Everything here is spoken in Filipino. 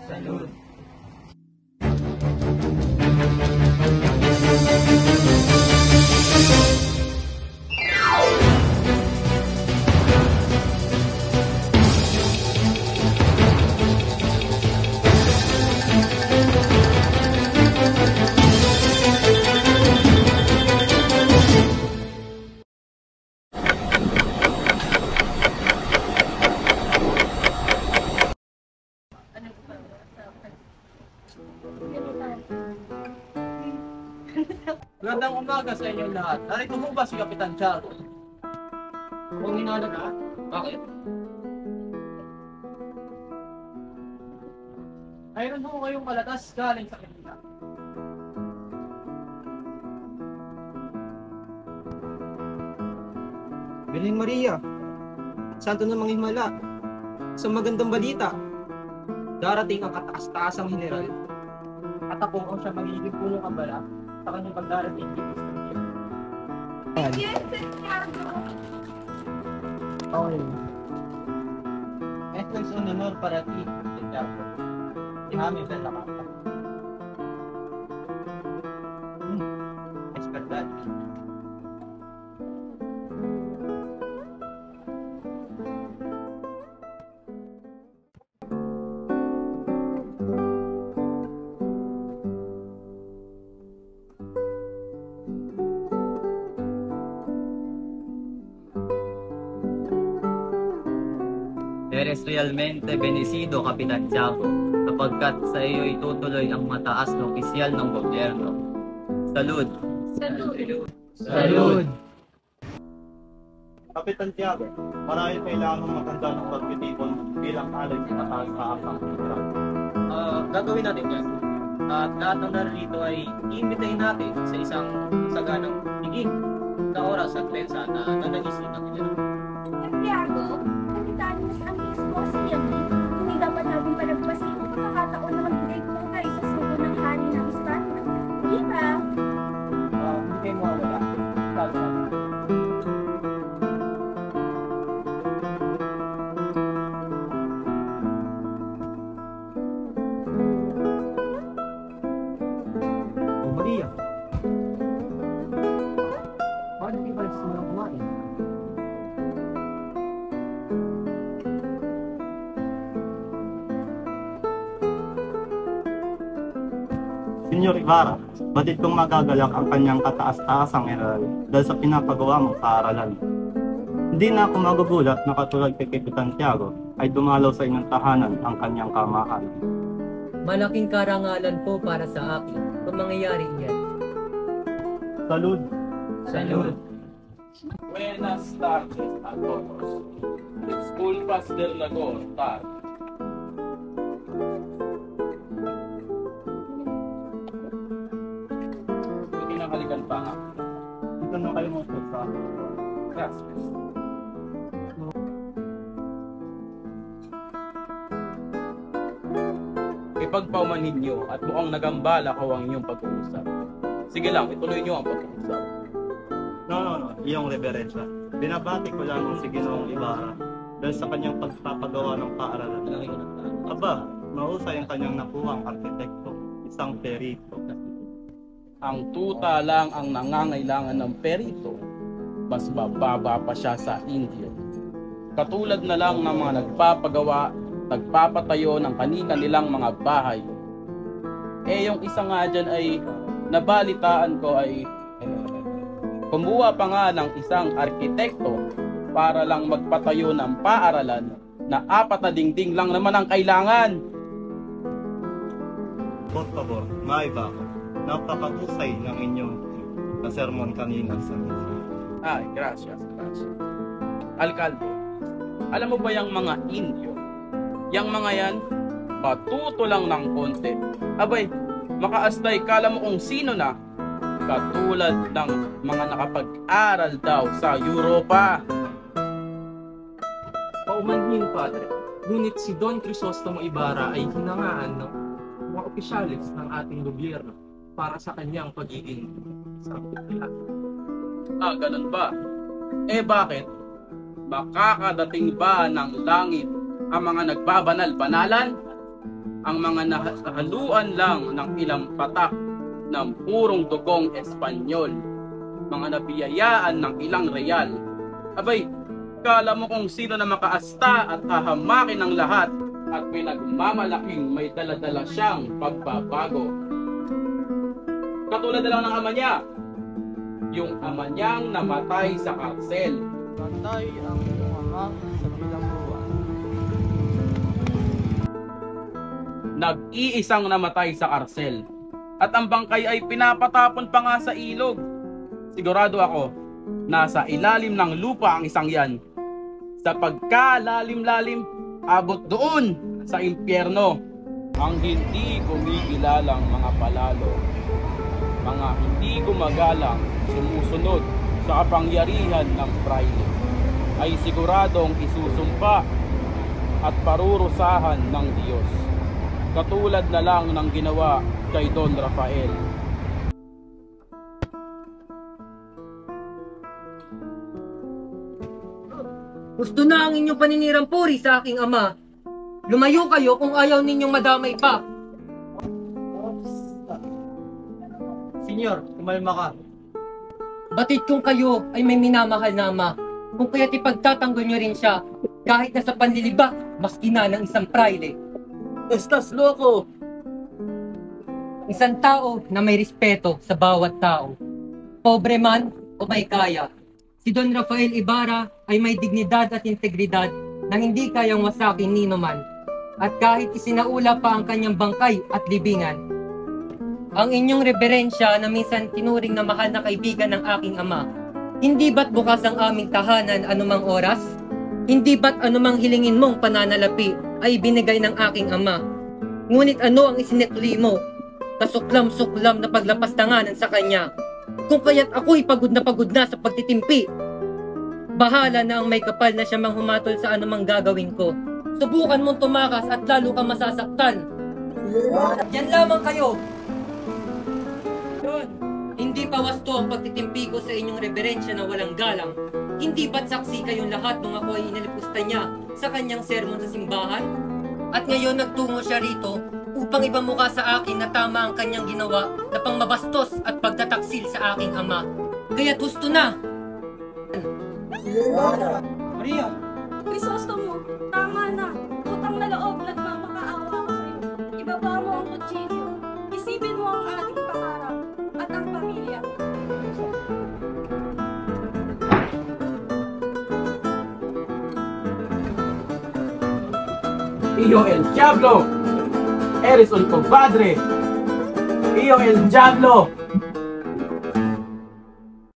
Salud. Magandang umaga sa inyong lahat. Narito mo ba si Kapitan Tiago? Kung hinala ka? Bakit? Mayroon ho kayong kalatas galing sa kanila. Belen Maria, santo namang himala, isang magandang balita. Darating ang kataas-taasang general at ako ang siya magiging punong abala sa kanyang pagdarating dito sa India. Yes, Santiago. Okay. Esto es un honor para ti, Santiago. Déjame ver la carta. Es verdad. Eres realmente bendecido, Kapitan Tiago, sapagkat sa iyo itutuloy ang mataas na opisyal ng gobyerno. Salud! Salud. Salud! Kapitan Tiago, marahil kailangan mong maganda ng pagtitipon bilang alay sa mataas na akang tira. Gagawin natin yan. At lahat ng narito ay iimbitahin natin sa isang saganang higing na oras at lensa na nanalisip ng general. Santiago, kapitan mas ang esposa yan. Hindi dapat natin palagpasin ang pagkakataon na magbigay buhay sa sugo ng hari ng Hispania. Di ba? Hindi kayo mawawala. Gagawin natin. Oh, Maria. Paano di ba simulang kumain? Senyor Ibarra, batid kong magagalak ang kanyang kataas-taasang general dahil sa pinapagawa mong paaralan. Hindi na ako magugulat na katulad kay Kapitan Tiago ay dumalaw sa inyong tahanan ang kanyang kamahalan. Malaking karangalan po para sa akin kung mangyayari yan. Salud! Salud! Buenas tardes a todos. Disculpas del lagor, tarde. Buti nakalikan pa nga. Dito na kayo mo sa Gracias. Ipagpaumanhin niyo at mukhang nagambala ko ang inyong pag-uusap. Sige lang, ituloy niyo ang pag-uusap. No, iyong reverensya. Binabati ko lamang si Ginoong Ibarra dahil sa kanyang pagpapagawa ng paaralan. Aba, mahusay ang kanyang nakuhang arkitekto, isang perito. Ang tuta lang ang nangangailangan ng perito, mas mababa pa siya sa India. Katulad na lang ng mga nagpapagawa, nagpapatayo ng kani-kanilang mga bahay. Yung isa nga dyan ay nabalitaan ko ay kumuha pa nga ng isang arkitekto para lang magpatayo ng paaralan na 4 na dingding lang naman ang kailangan. Por favor, maiba ako. Napakahusay ng inyong na sermon kanina sa misa. Ay, gracias. Alkalde, alam mo ba yung mga Indio? Yang mga yan, patuto lang ng konti. Abay, makaastay kala mo kung sino na, katulad ng mga nakapag-aral daw sa Europa. Paumanhin, Padre. Ngunit si Don Crisostomo Ibarra ay hinangaan ng mga opisyalis ng ating gobyerno para sa kanyang pagiging isang opisyal. Ganun ba? Bakit? Makakadating ba ng langit ang mga nagbabanal-banalan? ang mga nahaluan lang ng ilang patak ng purong dugong Espanyol, mga nabiyayaan ng ilang real. Abay, kala mo kung sino na makaasta at hahamakin ng lahat at pinagmamalaking may daladala siyang pagbabago. Katulad na lang ng ama niya, yung ama niyang namatay sa karsel. Patay ang iyong ama sa bilangguan. Nag-iisang namatay sa karsel at ang bangkay ay pinapatapon pa nga sa ilog. Sigurado ako, nasa ilalim ng lupa ang isang yan. Sa pagkalalim-lalim, abot doon sa impyerno. Ang hindi kumikilalang mga palalo, mga hindi gumagalang sumusunod sa kapangyarihan ng praile, ay siguradong isusumpa at parurusahan ng Diyos. Katulad na lang ng ginawa kay Don Rafael. Gusto na ang inyong paninirang puri sa aking ama. Lumayo kayo kung ayaw ninyong madamay pa. Senyor, kumalma ka. Batid kung kayo ay may minamahal na ama, kung kaya't ipagtatanggol nyo rin siya, kahit na sa panlilibak, maski na ng isang praile. Estas loko! Isang tao na may respeto sa bawat tao. Pobre man o may kaya. Si Don Rafael Ibarra ay may dignidad at integridad na hindi kayang wasakin nino man. At kahit isinaula pa ang kanyang bangkay at libingan, ang inyong reverensya na minsan tinuring na mahal na kaibigan ng aking ama, hindi ba't bukas ang aming tahanan anumang oras? Hindi ba't anumang hilingin mong pananalapi ay binigay ng aking ama? Ngunit ano ang isinetli mo? Kasuklam-suklam na paglapastanganan sa kanya. Kung kaya't ako'y pagod na sa pagtitimpi. Bahala na ang may kapal na siya mang humatol sa anumang gagawin ko. Subukan mong tumakas at lalo kang masasaktan. Yan lamang kayo. Yun. Hindi pa wasto ang pagtitimpi ko sa inyong reverensya na walang galang. Hindi ba't saksi kayong lahat nung ako ay inalipusta niya sa kanyang sermon sa simbahan? At ngayon nagtungo siya rito upang ipamukha sa akin na tama ang kanyang ginawa na pangmabastos at pagtataksil sa aking ama. Kaya gusto na! Maria! Crisostomo, tama na. Utang na loob, nagmamakaawa ako sa'yo. Ibaba mo ang kutsilyo. Isipin mo ang ating pangarap at ang pamilya. Iyo el Diablo! Eres un compadre! Iyo el Diablo!